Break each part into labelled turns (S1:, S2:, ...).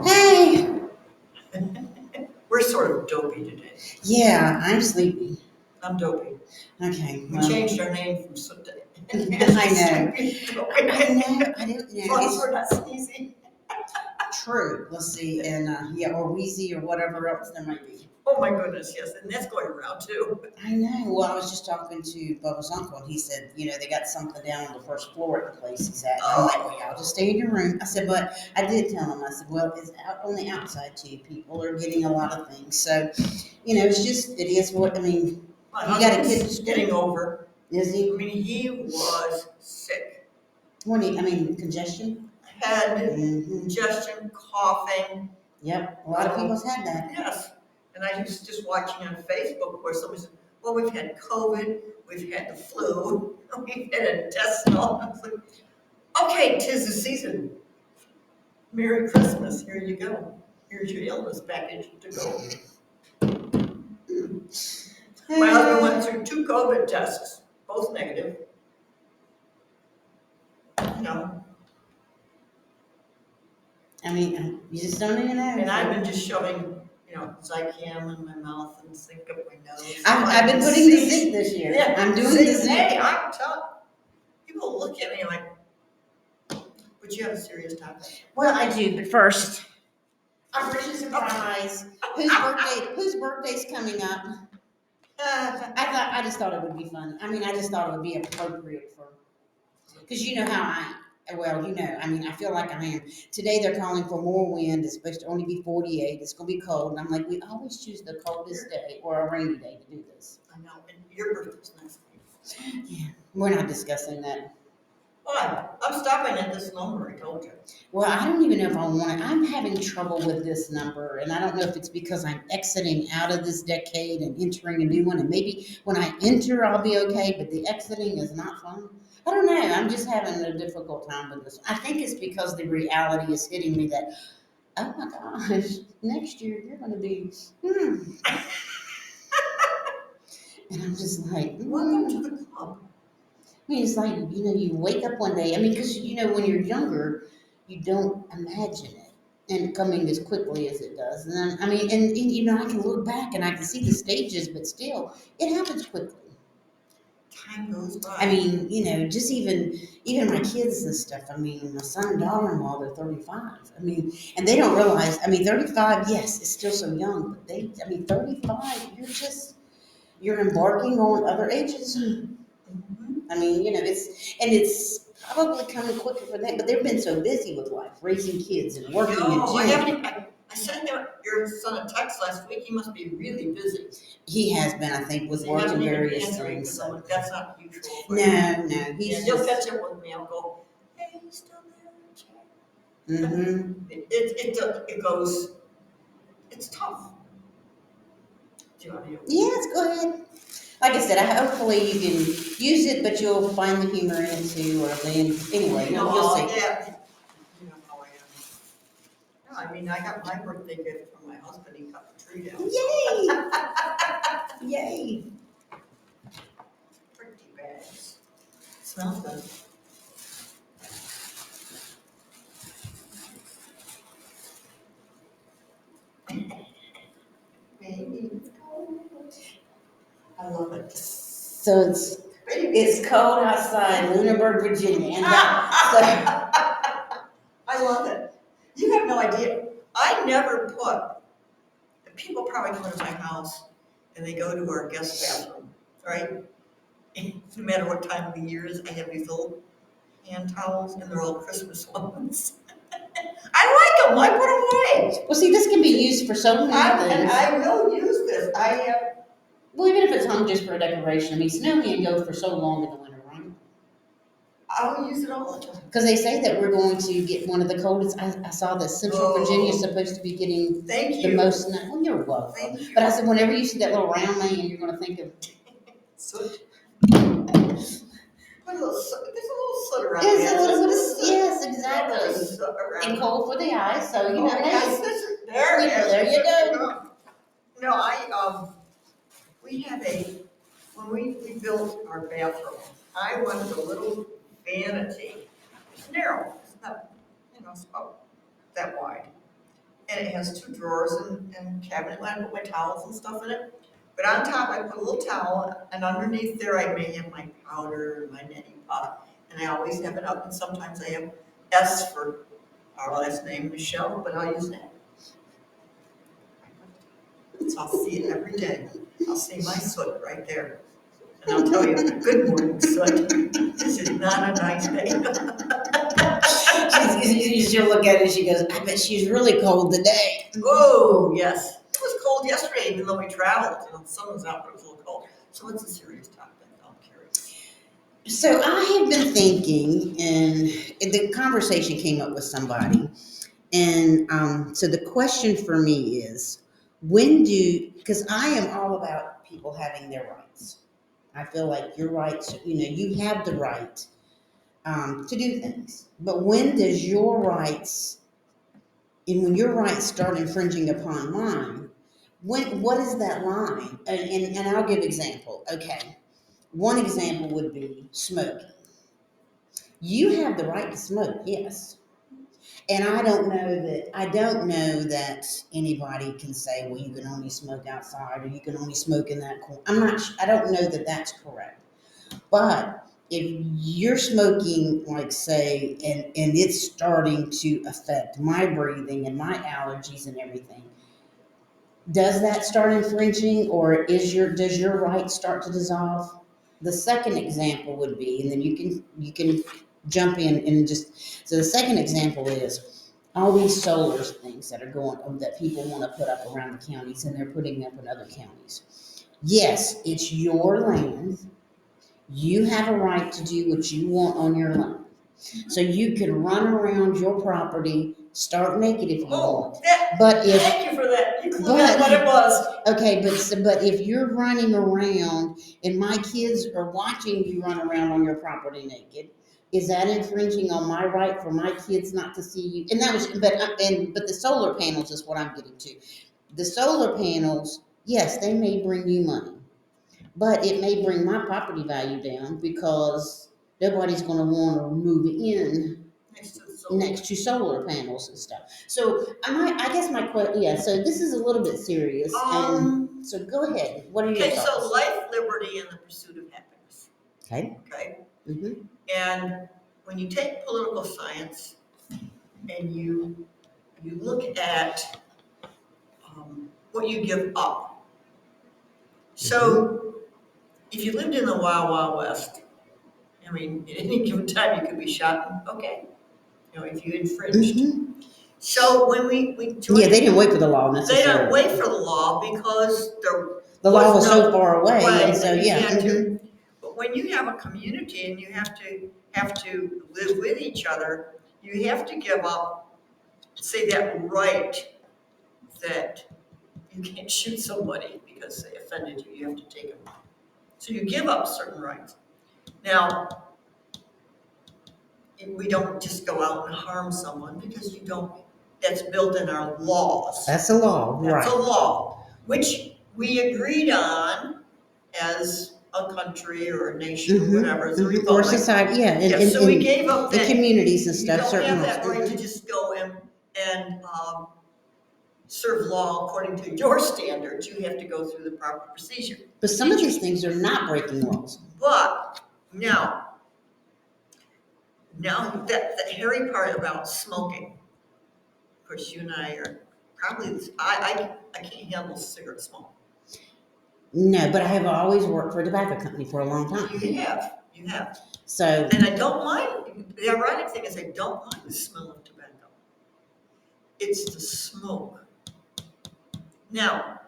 S1: Hey.
S2: We're sort of dopey today.
S1: Yeah, I'm sleepy.
S2: I'm dopey.
S1: Okay.
S2: We changed our name from Soot to
S1: I know. I don't know.
S2: As long as we're not sneezing.
S1: True. Let's see. And or Wheezy or whatever else there might be.
S2: Oh my goodness, yes, and that's going around too.
S1: I know. Well, I was just talking to Bubba's uncle, and he said, they got something down on the first floor at the place he's at. And I'm like, well, y'all just stay in your room. I said, but I did tell him, I said, well, it's out on the outside too. People are getting a lot of things. So, it is what, you got a kid
S2: getting over.
S1: Is he?
S2: He was sick.
S1: What congestion?
S2: Had congestion, coughing.
S1: Yep, a lot of people's had that.
S2: Yes. And I was just watching on Facebook where somebody said, well, we've had COVID, we've had the flu, we've had intestinal. I was like, okay, 'tis the season. Merry Christmas, here you go. Here's your illness package to go. My husband went through 2 COVID tests, both negative.
S1: You just don't even know.
S2: And I've been just shoving, Zycam in my mouth and zinc up my nose.
S1: I've been putting the zinc this year.
S2: Yeah,
S1: I'm doing the zinc.
S2: Hey, I'm telling people look at me like, but you have a serious topic.
S1: Well, I do, but first, Operation Surprise. Whose birthday's coming up? I just thought it would be fun. I just thought it would be appropriate because you know how I feel like I am. Today they're calling for more wind. It's supposed to only be 48. It's going to be cold. And I'm like, we always choose the coldest day or a rainy day to do this.
S2: I know. And your birthday's next week.
S1: Yeah. We're not discussing that.
S2: Why? I'm stopping at this number, I told you.
S1: Well, I don't even know if I want it. I'm having trouble with this number. And I don't know if it's because I'm exiting out of this decade and entering a new one. And maybe when I enter, I'll be okay. But the exiting is not fun. I don't know. I'm just having a difficult time with this. I think it's because the reality is hitting me that, oh my gosh, next year you're going to be, And I'm just like,
S2: welcome to the club.
S1: It's like, you wake up one day. Because, when you're younger, you don't imagine it and coming as quickly as it does. And then, I can look back and I can see the stages, but still, it happens quickly.
S2: Time goes by.
S1: Just even my kids and stuff. My son and daughter-in-law, they're 35. And they don't realize, 35, yes, it's still so young, but 35, you're embarking on other ages. It's probably coming quicker for them, but they've been so busy with life, raising kids and working
S2: I sent your son a text last week. He must be really busy.
S1: He has been, I think, with work and various things.
S2: So. That's not usual.
S1: No.
S2: He'll catch up with me. I'll go, hey, he's still there.
S1: Mm-hmm.
S2: It goes, it's tough. Do you want to?
S1: Yes, go ahead. Like I said, hopefully you can use it, but you'll find the humor in it too, or anyway, you'll see.
S2: Yeah. You know how I am. No, I got my birthday gift from my husband. He cut the tree down.
S1: Yay! Yay!
S2: Pretty bags. Smells good. Baby, it's cold. I love it.
S1: So it's cold outside Lunenburg, Virginia.
S2: I love it. You have no idea. I never people probably come to my house and they go to our guest bathroom, right? And no matter what time of the year is, I have these little hand towels and they're all Christmas ones. I like them. I put them away.
S1: Well, see, this can be used for so many things.
S2: And I will use this.
S1: Well, even if it's hung just for a decoration. Snow can go for so long in the winter, right?
S2: I'll use it all the time.
S1: Because they say that we're going to get one of the coldest. I saw that Central Virginia is supposed to be getting the most snow. Well, you're welcome.
S2: Thank you.
S1: But I said, whenever you see that little round man, you're going to think of
S2: Soot. There's a little soot around
S1: it. There's a little bit of, yes, exactly. And cold for the eyes, so there you go.
S2: No, we had when we built our bathroom, I wanted a little vanity. It's narrow. It's not, it's about that wide. and it has 2 drawers and cabinet where I put my towels and stuff in it. But on top, I put a little towel, and underneath there, I may have my powder, my neti pot, and I always have it up. And sometimes I have S for our last name, Michelle, but I'll use that. So I'll see it every day. I'll see my soot right there. And I'll tell you, good morning, soot. This is not a nice day.
S1: She'll look at it and she goes, I bet she's really cold today.
S2: Oh, yes. It was cold yesterday, even though we traveled. You know, the sun was out, but it was a little cold. So it's a serious topic. I'm curious.
S1: So I have been thinking, and the conversation came up with somebody, and so the question for me is, because I am all about people having their rights. I feel like your rights, you have the right to do things. But when does your rights, and when your rights start infringing upon mine, what is that line? And I'll give example. Okay, one example would be smoking. You have the right to smoke, yes. And I don't know that anybody can say, well, you can only smoke outside or you can only smoke in that corner. I don't know that that's correct. But if you're smoking, like say, and it's starting to affect my breathing and my allergies and everything, does that start infringing, or does your right start to dissolve? The second example would be, and then you can jump in and just, so the second example is all these solar things that are that people want to put up around the counties, and they're putting up in other counties. Yes, it's your land. You have a right to do what you want on your land. So you can run around your property, start naked if you want.
S2: Thank you for that. You clued in what it was.
S1: Okay, but if you're running around and my kids are watching you run around on your property naked, is that infringing on my right for my kids not to see you? And that was, but the solar panels is what I'm getting to. The solar panels, yes, they may bring you money, but it may bring my property value down because nobody's going to want to move in next to solar panels and stuff. So I guess my question, yeah. So this is a little bit serious, and so go ahead. What are your
S2: Okay,
S1: thoughts?
S2: so life, liberty, and the pursuit of happiness.
S1: Okay.
S2: Okay.
S1: Mm-hmm.
S2: And when you take political science and you look at what you give up. So if you lived in the Wild Wild West, I mean, at any given time you could be shot. And, okay, if you infringed.
S1: Mm-hmm.
S2: So when we joined,
S1: they didn't wait for the law necessarily.
S2: They don't wait for the law because
S1: the law was so far away,
S2: right,
S1: and so yeah.
S2: Mm-hmm. But when you have a community and you have to live with each other, you have to give up, say, that right that you can't shoot somebody because they offended you. You have to take them. So you give up certain rights. Now, we don't just go out and harm someone because you don't. That's built in our laws.
S1: That's a law, right?
S2: That's a law, which we agreed on as a country or a nation or whatever, as a republic.
S1: Or society, yeah.
S2: So we gave up that.
S1: Communities and stuff.
S2: You don't
S1: certain
S2: have that right to just go and serve law according to your standards. You have to go through the proper procedure.
S1: But some of these things are not breaking laws.
S2: But now that the hairy part about smoking, of course, you and I are probably, I can't handle cigarette smoke.
S1: No, but I have always worked for a tobacco company for a long time.
S2: You have.
S1: So.
S2: And I don't mind, the ironic thing is I don't mind the smell of tobacco. It's the smoke. Now,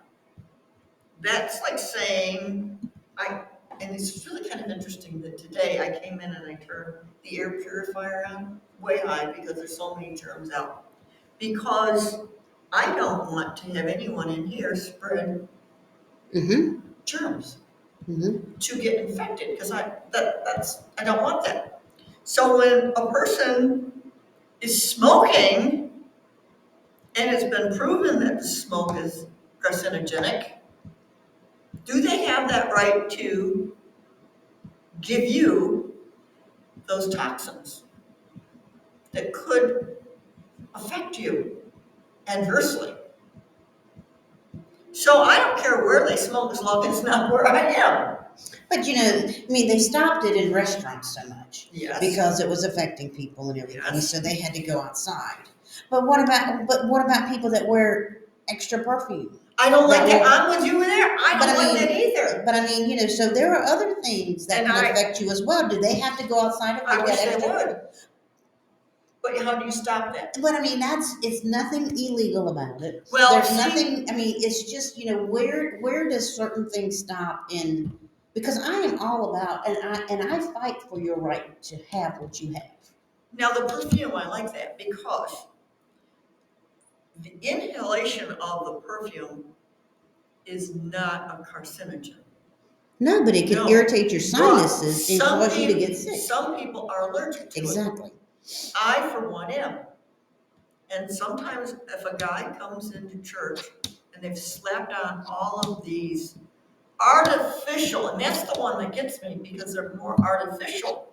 S2: that's like saying, and it's really kind of interesting that today I came in and I turned the air purifier on way high because there's so many germs out. Because I don't want to have anyone in here spread germs to get infected because I don't want that. So when a person is smoking and it's been proven that the smoke is carcinogenic, do they have that right to give you those toxins that could affect you adversely. So I don't care where they smoke as long as it's not where I am.
S1: But I mean, they stopped it in restaurants so much
S2: Yes.
S1: because it was affecting people and everything,
S2: Yes.
S1: so they had to go outside. But what about people that wear extra perfume?
S2: I don't like that.
S1: That
S2: I'm with you there. I
S1: But
S2: don't
S1: I
S2: like
S1: mean-
S2: that either.
S1: But I mean, so there are other things that
S2: And
S1: can
S2: I-
S1: affect you as well. Do they have to go outside if
S2: I
S1: they've
S2: wish
S1: got
S2: they
S1: extra?
S2: would. But how do you stop that?
S1: But I mean, it's nothing illegal about it.
S2: Well,
S1: There's
S2: see-
S1: nothing. I mean, it's just where does certain things stop in? Because I am all about and I fight for your right to have what you have.
S2: Now the perfume, I like that because the inhalation of the perfume is not a carcinogen.
S1: No, but it can
S2: No.
S1: irritate your sinuses
S2: But
S1: and
S2: some
S1: cause you to
S2: people-
S1: get sick.
S2: Some people are allergic to it.
S1: Exactly.
S2: I, for one, am. And sometimes if a guy comes into church and they've slapped on all of these artificial, and that's the one that gets me because they're more artificial.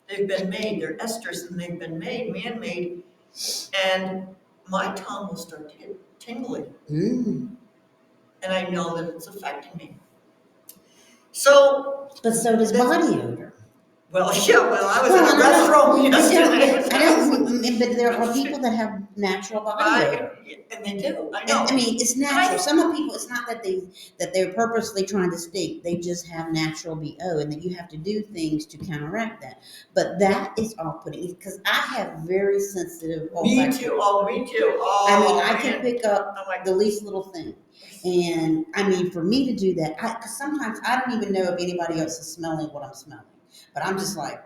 S2: They've been made, they're esters and they've been made, man-made, and my tongue will start to get tingly.
S1: Mm.
S2: And I know that it's affecting me. So,
S1: But so does body odor.
S2: well, yeah, I was
S1: Well,
S2: in a restroom yesterday.
S1: I don't. But there are people that have natural body odor.
S2: And they do, I know.
S1: I mean, it's natural. Some people, it's not that they're purposely trying to stink. They just have natural BO, and that you have to do things to counteract that. But that is off-putting because I have very sensitive
S2: Me
S1: olfactory.
S2: too, oh, me too. Oh,
S1: I mean, I
S2: man.
S1: can pick up
S2: I'm like,
S1: the least little thing, and I mean, for me to do that, because sometimes I don't even know if anybody else is smelling what I'm smelling, but I'm just like.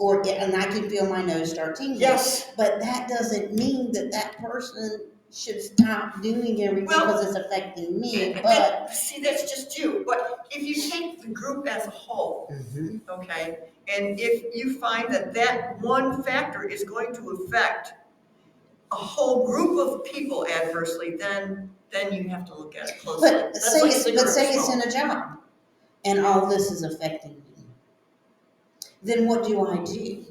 S1: And I can feel my nose start tingling.
S2: yes.
S1: But that doesn't mean that person should stop doing everything because it's affecting me. But
S2: See, that's just you. But if you take the group as a whole, okay, and if you find that one factor is going to affect a whole group of people adversely, then you have to look at it closely.
S1: but
S2: That's
S1: say
S2: like
S1: it's
S2: cigarette
S1: in
S2: smoke.
S1: a job, and all this is affecting me. Then what do I do?
S2: You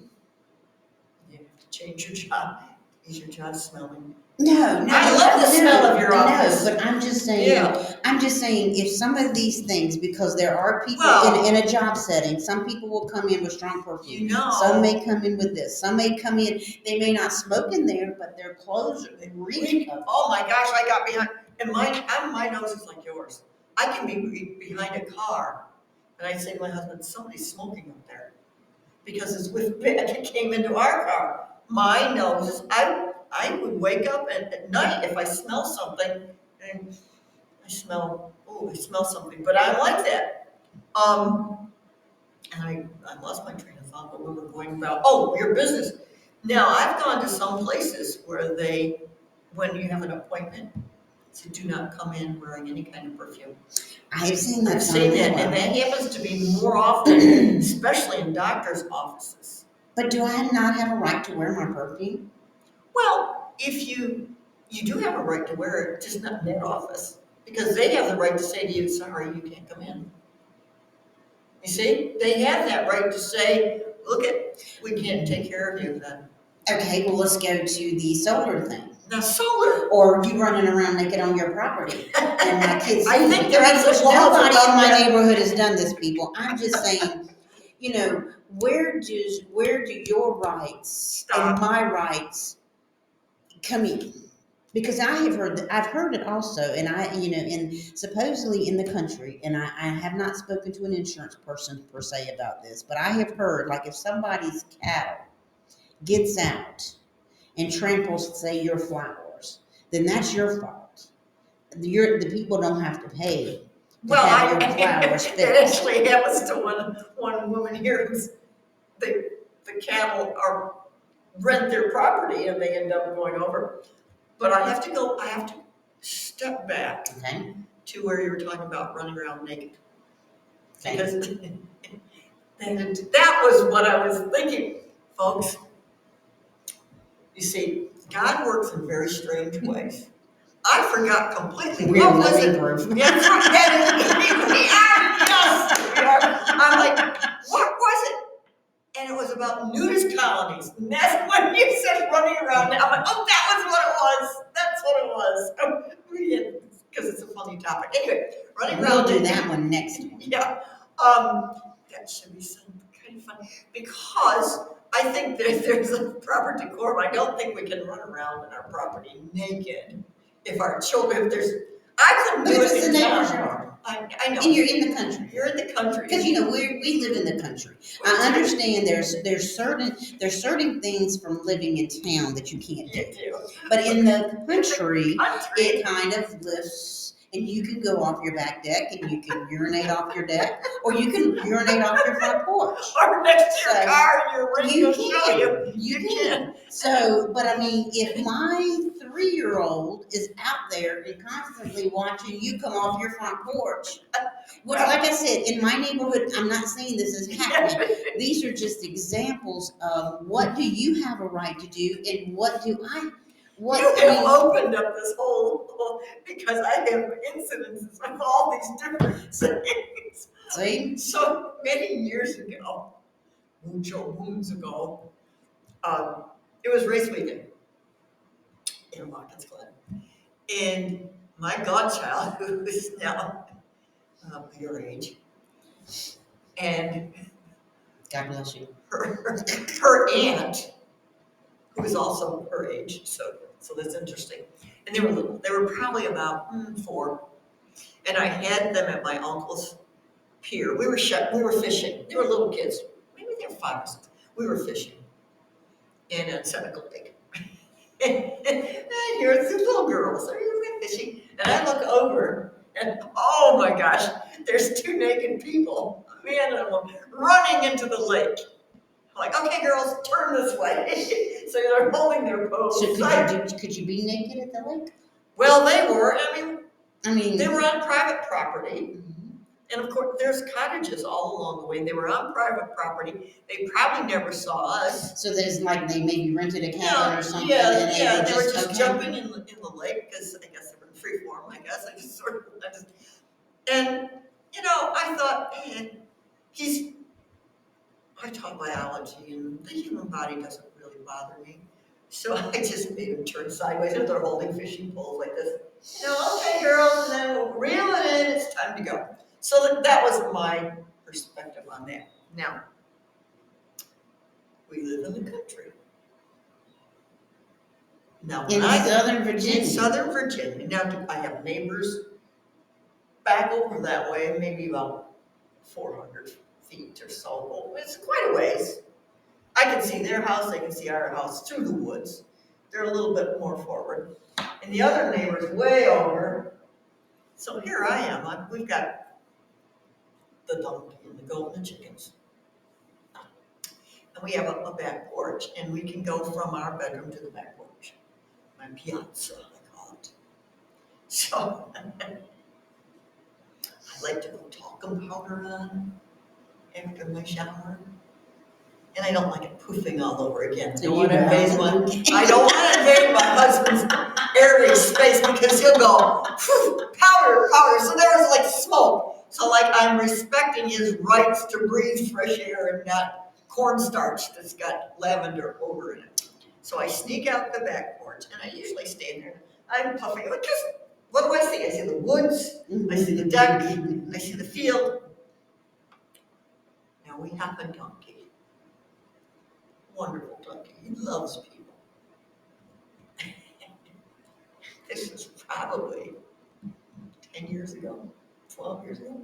S2: have to change your job. Is your job smelling?
S1: No,
S2: I love the smell of your office.
S1: No, but I'm just saying.
S2: Yeah.
S1: I'm just saying, if some of these things, because there are people
S2: Well-
S1: in a job setting, some people will come in with strong perfume.
S2: You know.
S1: Some may come in with this. Some may come in. They may not smoke in there, but their clothes reek of.
S2: Oh my gosh, I got behind, and my nose is like yours. I can be behind a car, and I say to my husband, somebody's smoking up there. Because it's with Beck, it came into our car. My nose, I would wake up at night if I smell something, and I smell something, but I like that. And I lost my train of thought, but we were going about, your business. Now, I've gone to some places where when you have an appointment, say, do not come in wearing any kind of perfume.
S1: I've seen that.
S2: I've seen that, and that happens to be more often, especially in doctors' offices.
S1: But do I not have a right to wear my perfume?
S2: Well, if you do have a right to wear it, just not in that office, because they have the right to say to you, sorry, you can't come in. You see, they have that right to say, we can't take care of you then.
S1: Okay, well, let's go to the solar thing.
S2: Now, solar.
S1: Or you running around naked on your property. And my kids.
S2: I think there is a law
S1: Nobody
S2: about
S1: in my
S2: that.
S1: neighborhood has done this, people. I'm just saying, where do your rights and my rights come in? Because I've heard it also, and and supposedly in the country, and I have not spoken to an insurance person per se about this, but I have heard, like, if somebody's cattle gets out and tramples, say, your flowers, then that's your fault. The people don't have to pay to have your flowers
S2: It
S1: fixed.
S2: actually happens to one woman here who's the cattle rent their property and they end up going over. But I have to step back
S1: Okay.
S2: to where you were talking about running around naked.
S1: Okay.
S2: Because that was what I was thinking, folks. You see, God works in very strange ways. I forgot completely.
S1: We're
S2: What was
S1: living
S2: it?
S1: proof.
S2: Yeah, we are. Yes, we are. I'm like, what was it? And it was about nudist colonies. And that's when you said running around. I'm like, that was what it was. challenging topic. Anyway, running
S1: We'll
S2: around.
S1: do that one next one.
S2: Yeah, that should be some kind of fun, because I think that there's a proper decorum. I don't think we can run around in our property naked if our children, if there's, I couldn't do
S1: It's
S2: it
S1: the
S2: in
S1: neighbor's
S2: town.
S1: yard.
S2: I know.
S1: And you're in the country.
S2: You're in the country.
S1: Because we live in the country. I understand there's certain things from living in town that you can't do.
S2: You do.
S1: But in the country,
S2: Country.
S1: it kind of lifts, and you can go off your back deck and you can urinate off your deck, or you can urinate off your front porch.
S2: Or next to your
S1: So,
S2: car and your ring will show you.
S1: You can. So, but I mean, if my 3-year-old is out there and constantly watching you come off your front porch, which, like I said, in my neighborhood, I'm not saying this is happening. These are just examples of what do you have a right to do, and what do I? What
S2: You
S1: I
S2: have
S1: mean,
S2: opened up this whole, because I have incidences with all these different things.
S1: see?
S2: So many years ago, mucho moons ago, it was race weekend in Watkins Glen. And my godchild, who is now your age, and
S1: God bless you.
S2: her aunt, who was also her age, so that's interesting. And they were little. They were probably about 4. And I had them at my uncle's pier. We were fishing. They were little kids. Maybe they were 5 or 6. We were fishing in Seneca Lake. And here's the little girls. They're fishing. And I look over, and oh my gosh, there's 2 naked people, a man and a woman, running into the lake. I'm like, okay, girls, turn this way. So they're holding their pose.
S1: So could you be naked at the lake?
S2: Well, they were.
S1: I mean,
S2: They were on private property.
S1: mhm.
S2: And of course, there's cottages all along the way. They were on private property. They probably never saw us.
S1: So there's like they maybe rented a cabin or something.
S2: Yeah,
S1: and
S2: they were just
S1: okay.
S2: jumping in the lake, because I guess they were in free form. I I thought, I taught biology, and the human body doesn't really bother me. So I just made him turn sideways, and they're holding fishing poles like this. Okay, girls, and then we'll reel it in. It's time to go. So that was my perspective on that. Now, we live in the country. Now,
S1: In Southern Virginia.
S2: In Southern Virginia. Now, I have neighbors back over that way, maybe about 400 feet or so. It's quite a ways. I can see their house, they can see our house through the woods. They're a little bit more forward. And the other neighbor's way over. So here I am. We've got the donkey and the goat and the chickens. And we have a back porch, and we can go from our bedroom to the back porch. My piazza, I call it. So I like to go talcum powder on after my shower. And I don't like it poofing all over again. I don't want to invade my husband's area space, because he'll go, powder. So there was like smoke. So like I'm respecting his rights to breathe fresh air and not cornstarch that's got lavender over in it. So I sneak out the back porch, and I usually stand there. I'm puffing, because what do I see? I see the woods, I see the deck, I see the field. Now we have a donkey. Wonderful donkey. He loves people. This was probably 10 years ago, 12 years ago.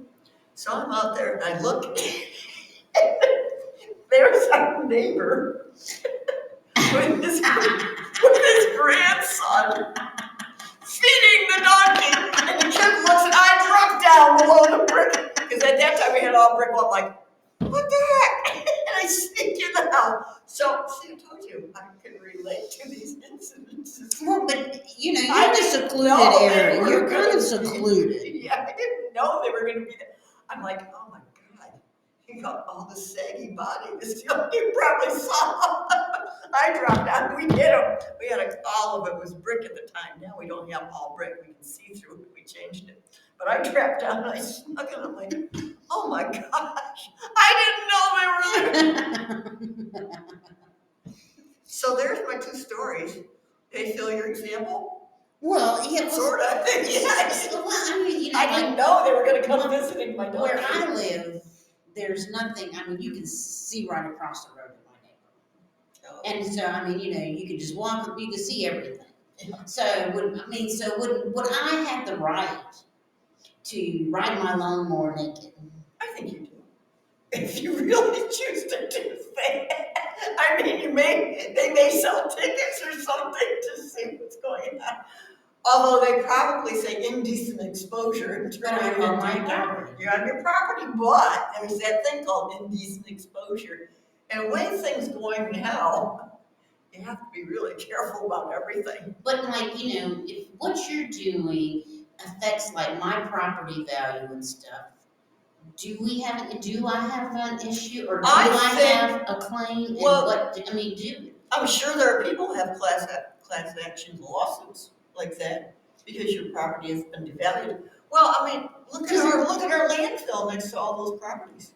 S2: So I'm out there, and I look, there's our neighbor with his grandson feeding the donkey. And the kid looks, and I drop down below the brick, because at that time we had all brick. I'm like, what the heck? And I sneak in the house. So, see, I told you, I can relate to these incidences.
S1: Well, but you're in a secluded area. You're kind of secluded.
S2: Yeah, I didn't know they were going to be there. I'm like, oh my God, he got all the saggy body. You probably saw. I dropped down. We hit him. We had all of it was brick at the time. Now we don't have all brick. We can see through it. We changed it. But I dropped down and I snuck it. I'm like, oh my gosh, I didn't know they were there. So there's my 2 stories. They fill your example?
S1: Well, yeah, well,
S2: Sort of, yes.
S1: well, I mean, you know,
S2: I
S1: like
S2: didn't know they were gonna come visiting my
S1: where
S2: daughter.
S1: I live, there's nothing. I mean, you can see right across the road in my neighborhood, and so I mean, you know, you can just walk. You can see everything.
S2: Yeah.
S1: So would I have the right to ride my lawnmower naked?
S2: I think you do. If you really choose to do that. I mean, they may sell tickets or something to see what's going on. Although they probably say indecent exposure and
S1: But I'm on my property.
S2: You're on your property, but there's that thing called indecent exposure. And the way things going now, you have to be really careful about everything.
S1: But like, you know, if what you're doing affects like my property value and stuff, do I have an issue or do I have a claim? And
S2: well,
S1: I mean,
S2: I'm sure there are people who have class action lawsuits like that because your property has been devalued. Well, I mean, look at our landfill next to all those properties.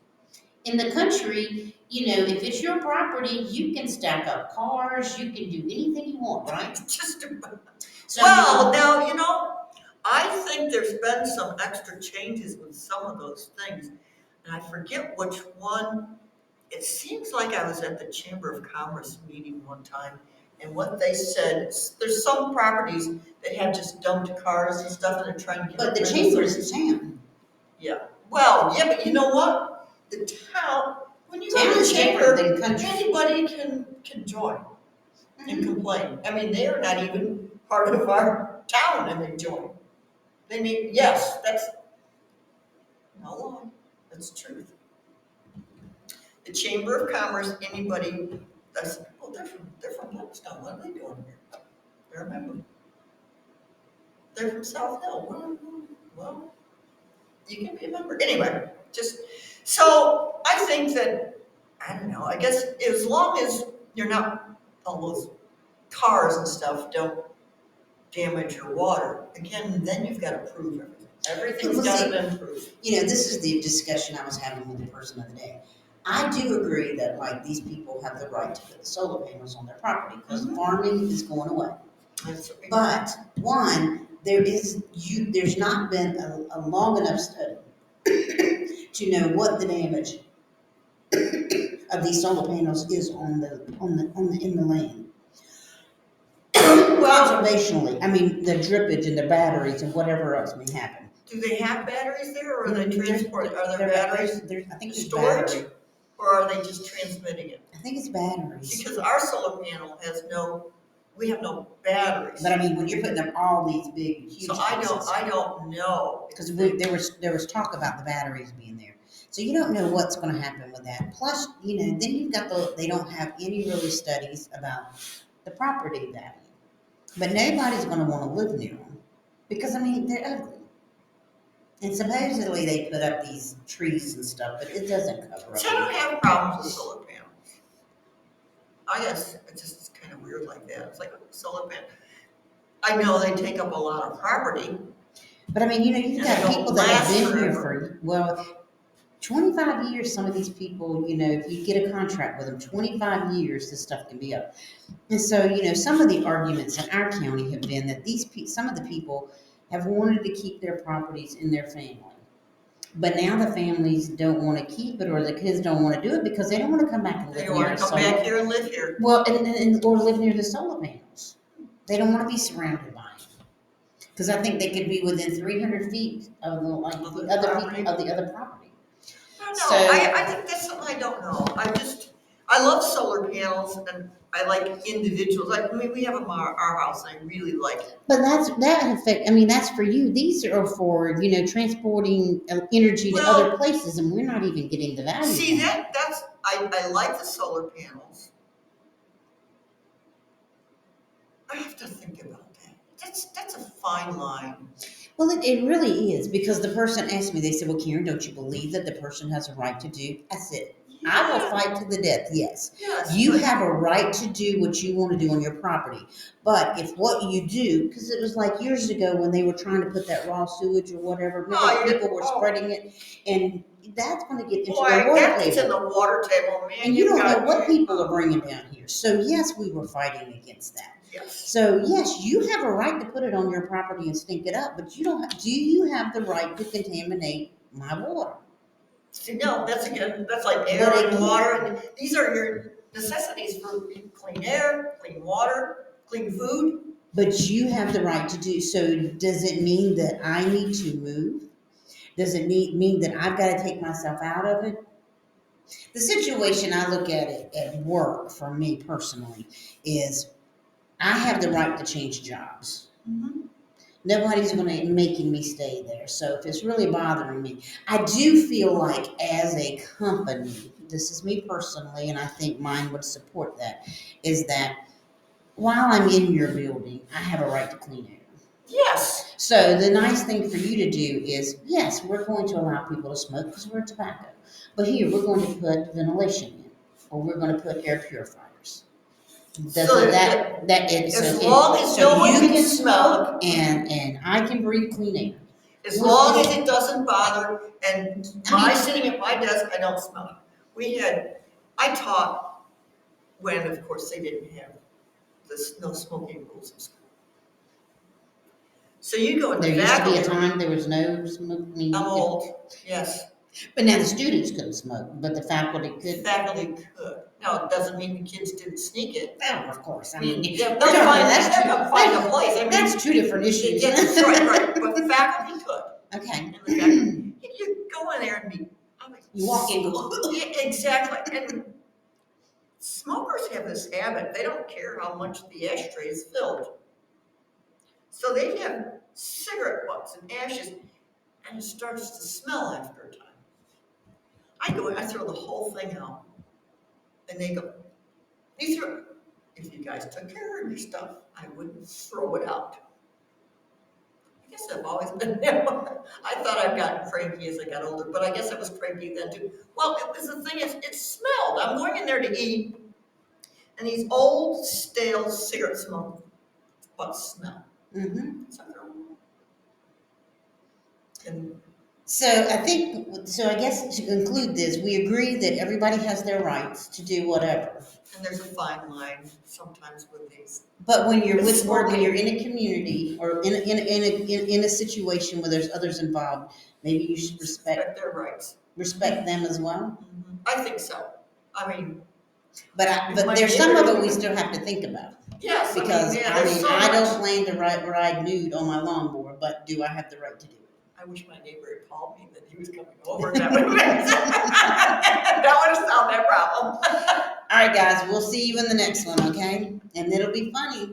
S1: in the country, you know, if it's your property, you can stack up cars, you can do anything you want, right?
S2: Just
S1: So,
S2: well, now, you know, I think there's been some extra changes with some of those things, and I forget which one. It seems like I was at the Chamber of Commerce meeting one time, and what they said, there's some properties that have just dumped cars and stuff, and they're trying to get.
S1: But the chamber is in town.
S2: Yeah. Well, yeah, but you know what? The town, when you go to the chamber, anybody can join and complain. I mean, they are not even part of our town, and they join. They need, yes, that's no lie, that's the truth. The Chamber of Commerce, anybody, that's, well, they're from Blackstone, what are they doing here? They're a member. They're from South Hill, well, you can be a member. Anyway, just, so I think that, I don't know, I guess as long as you're not, all those cars and stuff don't damage your water, again, then you've got to prove everything. Everything's got to be proved.
S1: You know, this is the discussion I was having with the person of the day. I do agree that like these people have the right to put the solar panels on their property because farming is going away. But one, there's not been a long enough study to know what the damage of these solar panels is in the land. Well, observationally, I mean the drippage and the batteries and whatever else may happen.
S2: Do they have batteries there, or are they transporting? Are there batteries?
S1: I think it's
S2: storage,
S1: battery.
S2: Or are they just transmitting it?
S1: I think it's batteries.
S2: Because our solar panel we have no batteries.
S1: But I mean, when you're putting up all these big, huge.
S2: So I don't know.
S1: Because there was talk about the batteries being there. So you don't know what's going to happen with that. Plus, you know, then you've got they don't have any really studies about the property value. But nobody's going to want to live near them because I mean they're ugly. And supposedly they put up these trees and stuff, but it doesn't cover up.
S2: So I don't have problems with solar panels. I guess it's just kind of weird like that. It's like a solar panel. I know they take up a lot of property.
S1: But I mean, you know, you've got people that have been here for, 25 years. Some of these people, you know, if you get a contract with them, 25 years, this stuff can be up. And so, you know, some of the arguments in our county have been that some of the people have wanted to keep their properties in their family. But now the families don't want to keep it, or the kids don't want to do it because they don't want to come back and live
S2: near. They want to come back here and live here.
S1: Well, or live near the solar panels. They don't want to be surrounded by it because I think they could be within 300 feet of the other property.
S2: I think that's something I don't know. I love solar panels and I like individuals. Like, I mean, we have them at our house and I really like it.
S1: But that's for you. These are for, you know, transporting energy to other places and we're not even getting the value.
S2: See, I like the solar panels. I have to think about that. That's a fine line.
S1: Well, it really is because the person asked me, they said, well, Karen, don't you believe that the person has a right to do? I said, yeah. I will fight to the death, yes. You have a right to do what you want to do on your property. But if what you do, because it was like years ago when they were trying to put that raw sewage or whatever, people were spreading it, and that's going to get into the water table.
S2: That gets in the water table, man.
S1: And you don't know what people are bringing down here. So, yes, we were fighting against that.
S2: Yes.
S1: So yes, you have a right to put it on your property and stink it up, but you don't. Do you have the right to contaminate my water?
S2: See, no, that's like air
S1: But
S2: and
S1: again-
S2: water, and these are your necessities for clean air, clean water, clean food.
S1: But you have the right to do. So does it mean that I need to move? Does it mean that I've got to take myself out of it? The situation I look at it at work for me personally is I have the right to change jobs.
S2: Mm-hmm.
S1: Nobody's going to making me stay there. So if it's really bothering me, I do feel like as a company, this is me personally, and I think mine would support that, is that while I'm in your building, I have a right to clean air.
S2: Yes.
S1: So the nice thing for you to do is, yes, we're going to allow people to smoke because we're tobacco. But here, we're going to put ventilation in, or we're going to put air purifiers.
S2: So as long as no one
S1: you
S2: can smell it,
S1: and I can breathe clean air.
S2: as long as it doesn't bother, and sitting at my desk, I don't smell it. I taught when, of course, they didn't have this no smoking rules in school. So you go in the
S1: There used to be
S2: faculty
S1: a
S2: room.
S1: time there was no smoking.
S2: I'm old, yes.
S1: But now the students couldn't smoke, but the faculty could.
S2: Faculty could. Now, it doesn't mean the kids didn't sneak it.
S1: Oh, of course. I mean,
S2: They'll
S1: we're talking,
S2: find a place. I mean,
S1: that's two different issues.
S2: Yes, right. But faculty could.
S1: Okay.
S2: And you go in there and be,
S1: You walk in, go,
S2: yeah, exactly. And smokers have this habit. They don't care how much the ashtray is filled. So they have cigarette butts and ashes, and it starts to smell after a time. I go in, I throw the whole thing out, and they go, if you guys took care of your stuff, I wouldn't throw it out. I guess I've always been there. I thought I've gotten cranky as I got older, but I guess I was cranky then too. Well, the thing is, it smelled. I'm going in there to eat, and these old, stale cigarette smoke butts smell.
S1: Mm-hmm.
S2: And
S1: So I guess to conclude this, we agree that everybody has their rights to do whatever.
S2: and there's a fine line sometimes with these.
S1: But when you're
S2: It's
S1: when you're in a community or in a situation where there's others involved, maybe you should
S2: Respect their rights.
S1: respect them as well.
S2: Mm-hmm. I think so. I mean,
S1: But there's some of it we still have to think about.
S2: yes,
S1: Because
S2: there's so
S1: I
S2: much.
S1: don't plan to ride nude on my lawnmower, but do I have the right to do it?
S2: I wish my neighbor had called me that he was coming over. That would have solved that problem.
S1: All right, guys, we'll see you in the next one, okay? And it'll be funny.